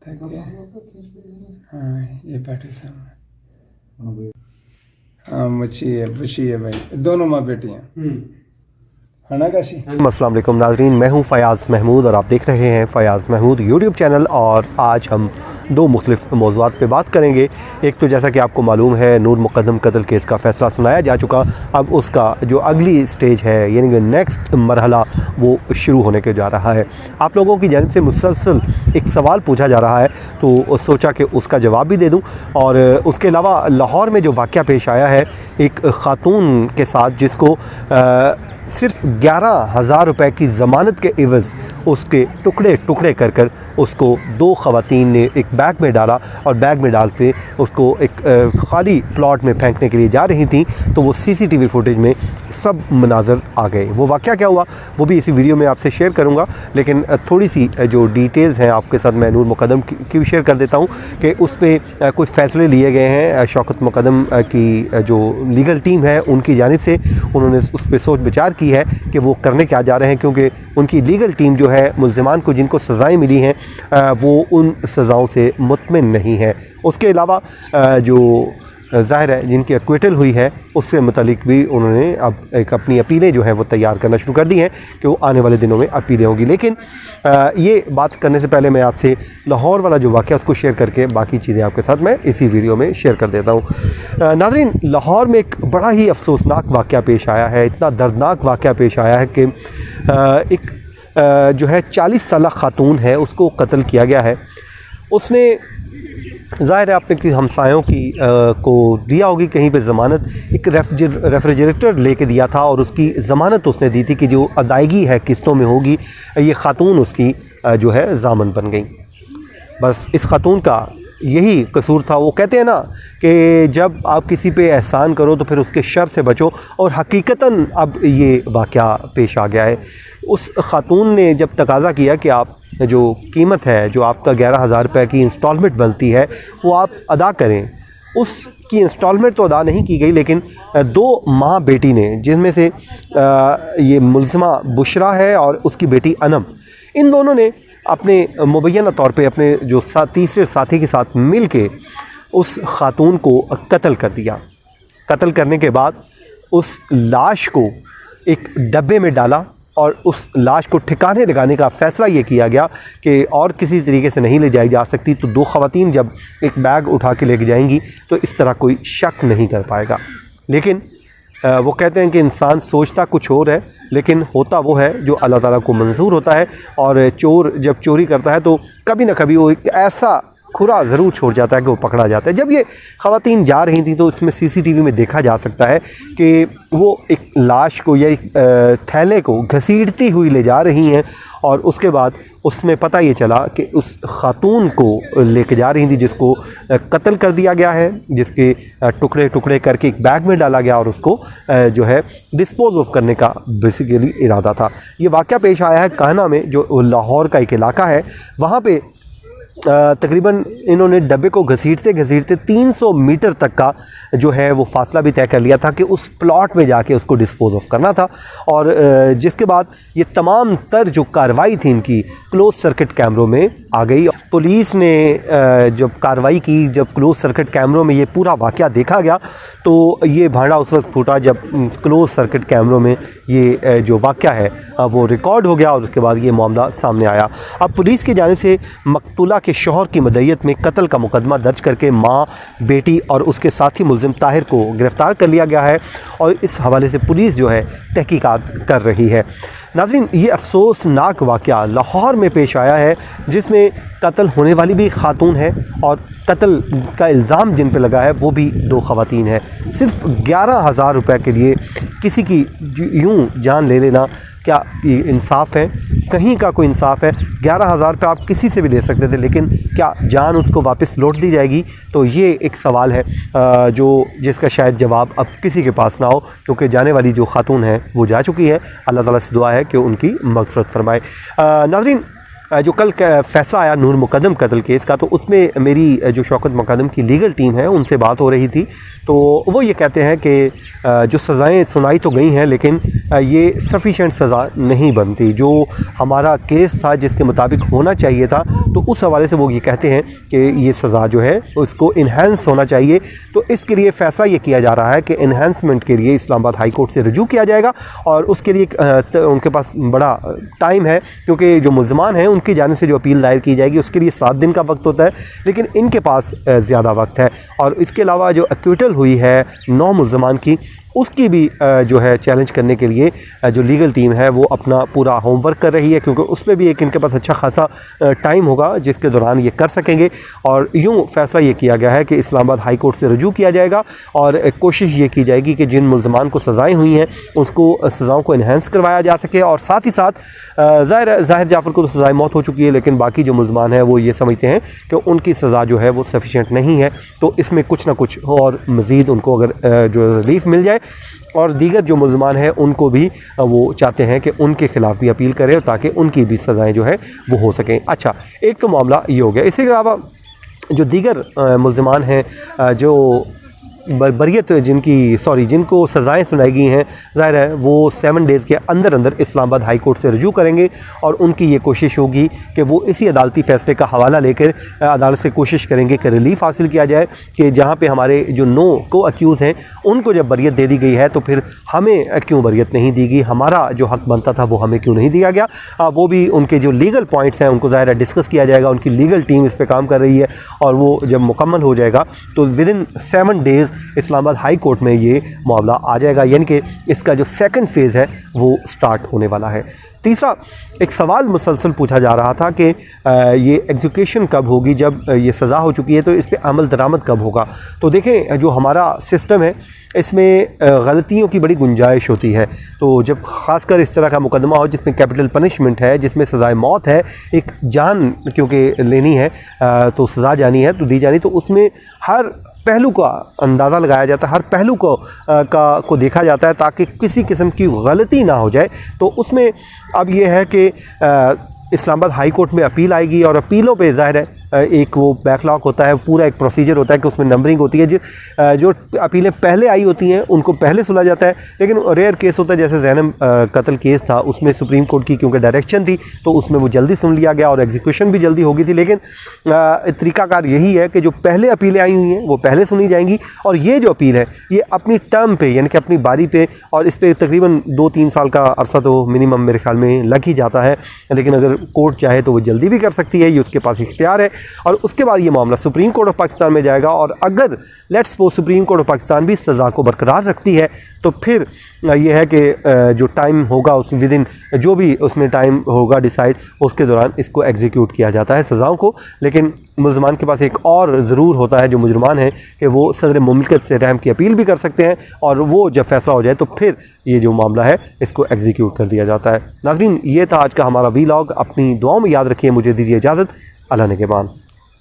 हाँ ये बैठे सामने। हाँ मुझी है भाई, दोनों माँ बेटियाँ अस्सलाम वालेकुम नाज़रीन, मैं हूं फ़याज़ महमूद और आप देख रहे हैं फ़याज़ महमूद यूट्यूब चैनल। और आज हम दो मुख्तलिफ़ मौज़ूआत पे बात करेंगे। एक तो जैसा कि आपको मालूम है नूर मुक़द्दम कत्ल केस का फ़ैसला सुनाया जा चुका। अब उसका जो अगली स्टेज है यानी कि नेक्स्ट मरहला वो शुरू होने के जा रहा है। आप लोगों की जानिब से मुसलसल एक सवाल पूछा जा रहा है तो सोचा कि उसका जवाब भी दे दूँ। और उसके अलावा लाहौर में जो वाक़या पेश आया है एक ख़ातून के साथ जिसको सिर्फ 11,000 रुपये की ज़मानत के इवज़ उसके टुकड़े टुकड़े कर कर उसको दो ख़वातीन ने एक बैग में डाला और बैग में डाल के उसको एक खाली प्लॉट में फेंकने के लिए जा रही थी। तो वो सीसीटीवी फुटेज में सब मनाज़र आ गए। वो वाक़या क्या हुआ वो भी इसी वीडियो में आपसे शेयर करूँगा, लेकिन थोड़ी सी जो डिटेल्स हैं आपके साथ मैं नूर मुक़द्दम की भी शेयर कर देता हूँ कि उस पर कुछ फ़ैसले लिए गए हैं। शौकत मुक़द्दम की जो लीगल टीम है उनकी जानिब से उन्होंने उस पर सोच विचार की है कि वो करने क्या जा रहे हैं, क्योंकि उनकी लीगल टीम जो है मुल्ज़िमान को जिनको सज़ाएँ मिली हैं वो उन सज़ाओं से मुतमिन नहीं है। उसके अलावा जो ज़ाहिर है जिनकी एक्विटल हुई है उससे मुतालिक भी उन्होंने अब एक अपनी अपीलें जो हैं वो तैयार करना शुरू कर दी हैं कि वो आने वाले दिनों में अपीलें होंगी। लेकिन ये बात करने से पहले मैं आपसे लाहौर वाला जो वाक़या उसको शेयर करके बाकी चीज़ें आपके साथ मैं इसी वीडियो में शेयर कर देता हूँ। नाज़रीन, लाहौर में एक बड़ा ही अफसोसनाक वाक़या पेश आया है, इतना दर्दनाक वाक़या पेश आया है कि एक जो है 40 साला ख़ातून है उसको कत्ल किया गया है। उसने ज़ाहिर है अपने की हमसायों की को दिया होगी कहीं पे ज़मानत, एक रेफ्रिजरेटर लेके दिया था और उसकी ज़मानत उसने दी थी कि जो अदायगी है किस्तों में होगी। ये ख़ातून उसकी जो है ज़ामन बन गई। बस इस ख़ातून का यही कसूर था। वो कहते हैं ना कि जब आप किसी पे एहसान करो तो फिर उसके शर से बचो, और हकीकतन अब ये वाक़या पेश आ गया है। उस ख़ातून ने जब तकाज़ा किया कि आप जो कीमत है जो आपका 11,000 रुपये की इंस्टॉलमेंट बनती है वो आप अदा करें, उसकी इंस्टॉलमेंट तो अदा नहीं की गई, लेकिन दो माँ बेटी ने जिनमें से ये मुल्ज़िमा बुशरा है और उसकी बेटी अनम, इन दोनों ने अपने मुबैना तौर पे अपने जो तीसरे साथी के साथ मिल के उस ख़ातून को कत्ल कर दिया। कत्ल करने के बाद उस लाश को एक डब्बे में डाला और उस लाश को ठिकाने लगाने का फ़ैसला ये किया गया कि और किसी तरीके से नहीं ले जाई जा सकती। तो दो ख़वातीन जब एक बैग उठा के लेके जाएंगी तो इस तरह कोई शक नहीं कर पाएगा। लेकिन वो कहते हैं कि इंसान सोचता कुछ और है लेकिन होता वो है जो अल्लाह ताला को मंजूर होता है। और चोर जब चोरी करता है तो कभी ना कभी वो एक ऐसा खुरा ज़रूर छोड़ जाता है कि वो पकड़ा जाता है। जब ये ख़वातीन जा रही थी तो इसमें सीसीटीवी में देखा जा सकता है कि वो एक लाश को या एक थैले को घसीटती हुई ले जा रही हैं, और उसके बाद उसमें पता ये चला कि उस ख़ातून को लेके जा रही थी जिसको कत्ल कर दिया गया है, जिसके टुकड़े टुकड़े करके एक बैग में डाला गया और उसको जो है डिस्पोज ऑफ करने का बेसिकली इरादा था। ये वाक़या पेश आया है कान्हा में, जो लाहौर का एक इलाका है। वहाँ पे तकरीबन इन्होंने डब्बे को घसीटते घसीटते 300 मीटर तक का जो है वो फासला भी तय कर लिया था कि उस प्लॉट में जाके उसको डिस्पोज ऑफ करना था। और जिसके बाद ये तमाम तर जो कार्रवाई थी इनकी क्लोज सर्किट कैमरों में आ गई। पुलिस ने जब कार्रवाई की, जब क्लोज सर्किट कैमरों में ये पूरा वाक़या देखा गया तो ये भांडा उस वक्त फूटा जब क्लोज सर्किट कैमरों में ये जो वाक़या है वो रिकॉर्ड हो गया और उसके बाद ये मामला सामने आया। अब पुलिस की जानिब से मकतूला के शौहर की मदय्यत में कत्ल का मुकदमा दर्ज करके माँ, बेटी और उसके साथी मुल्ज़िम ताहिर को गिरफ़्तार कर लिया गया है और इस हवाले से पुलिस जो है तहकीकात कर रही है। नाज़रीन, ये अफसोसनाक वाक़या लाहौर में पेश आया है जिसमें कत्ल होने वाली भी ख़ातून है और कत्ल का इल्ज़ाम जिन पे लगा है वो भी दो ख़वातीन है। सिर्फ 11,000 रुपये के लिए किसी की यूँ जान ले लेना, क्या ये इंसाफ़ है? कहीं का कोई इंसाफ़ है? 11,000 रुपये आप किसी से भी ले सकते थे, लेकिन क्या जान उसको वापस लौट दी जाएगी? तो ये एक सवाल है जिसका शायद जवाब अब किसी के पास ना हो, क्योंकि जाने वाली जो ख़ातून है वो जा चुकी है। अल्लाह ताला से दुआ है कि उनकी मग़फ़िरत फ़रमाए। नाज़रीन, जो कल फैसला आया नूर मुकद्दम कत्ल केस का, तो उसमें मेरी जो शौकत मुकद्दम की लीगल टीम है उनसे बात हो रही थी। तो वो ये कहते हैं कि जो सज़ाएं सुनाई तो गई हैं, लेकिन ये सफिशेंट सज़ा नहीं बनती। जो हमारा केस था जिसके मुताबिक होना चाहिए था, तो उस हवाले से वो ये कहते हैं कि ये सज़ा जो है उसको इन्हेंस होना चाहिए। तो इसके लिए फ़ैसला ये किया जा रहा है कि इन्हेंसमेंट के लिए इस्लामाबाद हाई कोर्ट से रजू किया जाएगा, और उसके लिए उनके पास बड़ा टाइम है, क्योंकि जो मुल्ज़मान हैं उनकी जानिब से जो अपील दायर की जाएगी उसके लिए 7 दिन का वक्त होता है, लेकिन इनके पास ज़्यादा वक्त है। और इसके अलावा जो एक्विटल हुई है 9 मुल्ज़मान की, उसकी भी जो है चैलेंज करने के लिए जो लीगल टीम है वो अपना पूरा होमवर्क कर रही है, क्योंकि उसमें भी एक इनके पास अच्छा खासा टाइम होगा जिसके दौरान ये कर सकेंगे। और यूँ फ़ैसला ये किया गया है कि इस्लामाबाद हाई कोर्ट से रजू किया जाएगा, और कोशिश ये की जाएगी कि जिन मुल्ज़मान को सज़ाएँ हुई हैं उसको सज़ाओं को इन्हेंस करवाया जा सके। और साथ ही साथ ज़ाहिर जाफ़र को तो सज़ाए मौत हो चुकी है, लेकिन बाकी जो मुल्ज़मान हैं वो ये समझते हैं कि उनकी सज़ा जो है वो सफिशेंट नहीं है, तो इसमें कुछ ना कुछ और मज़ीद उनको अगर जो रिलीफ मिल जाए। और दीगर जो मुल्ज़मान हैं उनको भी वो चाहते हैं कि उनके ख़िलाफ़ भी अपील करें, ताकि उनकी भी सज़ाएँ जो है वो हो सकें। अच्छा, एक तो मामला ये हो गया। इसके अलावा जो दीगर मुल्ज़मान हैं जो बरियत जिनको सज़ाएँ सुनाई गई हैं, ज़ाहिर है वो 7 डेज़ के अंदर अंदर इस्लामाबाद हाई कोर्ट से रजू करेंगे, और उनकी ये कोशिश होगी कि वो इसी अदालती फ़ैसले का हवाला लेकर अदालत से कोशिश करेंगे कि रिलीफ़ हासिल किया जाए, कि जहाँ पे हमारे जो 9 को अक्यूज़ हैं उनको जब बरियत दे दी गई है तो फिर हमें क्यों बरियत नहीं दी गई, हमारा जो हक़ बनता था वो हमें क्यों नहीं दिया गया। वो भी उनके जो लीगल पॉइंट्स हैं उनको ज़ाहिर है डिस्कस किया जाएगा। उनकी लीगल टीम इस पर काम कर रही है, और वो जब मुकम्मल हो जाएगा तो within 7 days Islamabad high court में ये मामला आ जाएगा, यानी कि इसका जो सेकंड फेज़ है वो स्टार्ट होने वाला है। तीसरा एक सवाल मुसलसल पूछा जा रहा था कि ये एग्जीक्यूशन कब होगी, जब ये सज़ा हो चुकी है तो इस पर अमल दरामद कब होगा। तो देखें, जो हमारा सिस्टम है इसमें गलतियों की बड़ी गुंजाइश होती है। तो जब ख़ासकर इस तरह का मुकदमा हो जिसमें कैपिटल पनिशमेंट है, जिसमें सज़ाए मौत है, एक जान क्योंकि लेनी है तो सज़ा जानी है तो दी जानी, तो उसमें हर पहलू का अंदाज़ा लगाया जाता है, हर पहलू को देखा जाता है ताकि किसी किस्म की गलती ना हो जाए। तो उसमें अब ये है कि इस्लामाबाद हाई कोर्ट में अपील आएगी, और अपीलों पे ज़ाहिर है एक वो बैकलॉग होता है, पूरा एक प्रोसीजर होता है कि उसमें नंबरिंग होती है। जो अपीलें पहले आई होती हैं उनको पहले सुना जाता है, लेकिन रेयर केस होता है जैसे ज़ैनब कत्ल केस था, उसमें सुप्रीम कोर्ट की क्योंकि डायरेक्शन थी तो उसमें वो जल्दी सुन लिया गया और एग्जीक्यूशन भी जल्दी होगी थी। लेकिन तरीक़ाकार यही है कि जो पहले अपीलें आई हुई हैं वो पहले सुनी जाएंगी, और ये जो अपील है ये अपनी टर्म पे यानी कि अपनी बारी पे, और इस पर तकरीबन 2-3 साल का अरसा तो मिनिमम मेरे ख्याल में लग ही जाता है, लेकिन अगर कोर्ट चाहे तो वो जल्दी भी कर सकती है, ये उसके पास इख्तियार है। और उसके बाद ये मामला सुप्रीम कोर्ट ऑफ पाकिस्तान में जाएगा, और अगर let's suppose supreme court of Pakistan भी सज़ा को बरकरार रखती है तो फिर ये है कि जो टाइम होगा उस विदिन जो भी उसमें टाइम होगा डिसाइड, उसके दौरान इसको एग्जीक्यूट किया जाता है सज़ाओं को। लेकिन मुल्ज़मान के पास एक और ज़रूर होता है जो मुजरमान है कि वो सदर मुमलिकत से रहम की अपील भी कर सकते हैं, और वो जब फैसला हो जाए तो फिर ये जो मामला है इसको एग्जीक्यूट कर दिया जाता है। नाज़रीन, ये था आज का हमारा वीलॉग। अपनी दुआओं में याद रखिए। मुझे दीजिए इजाज़त। अल्लाह ने के मान।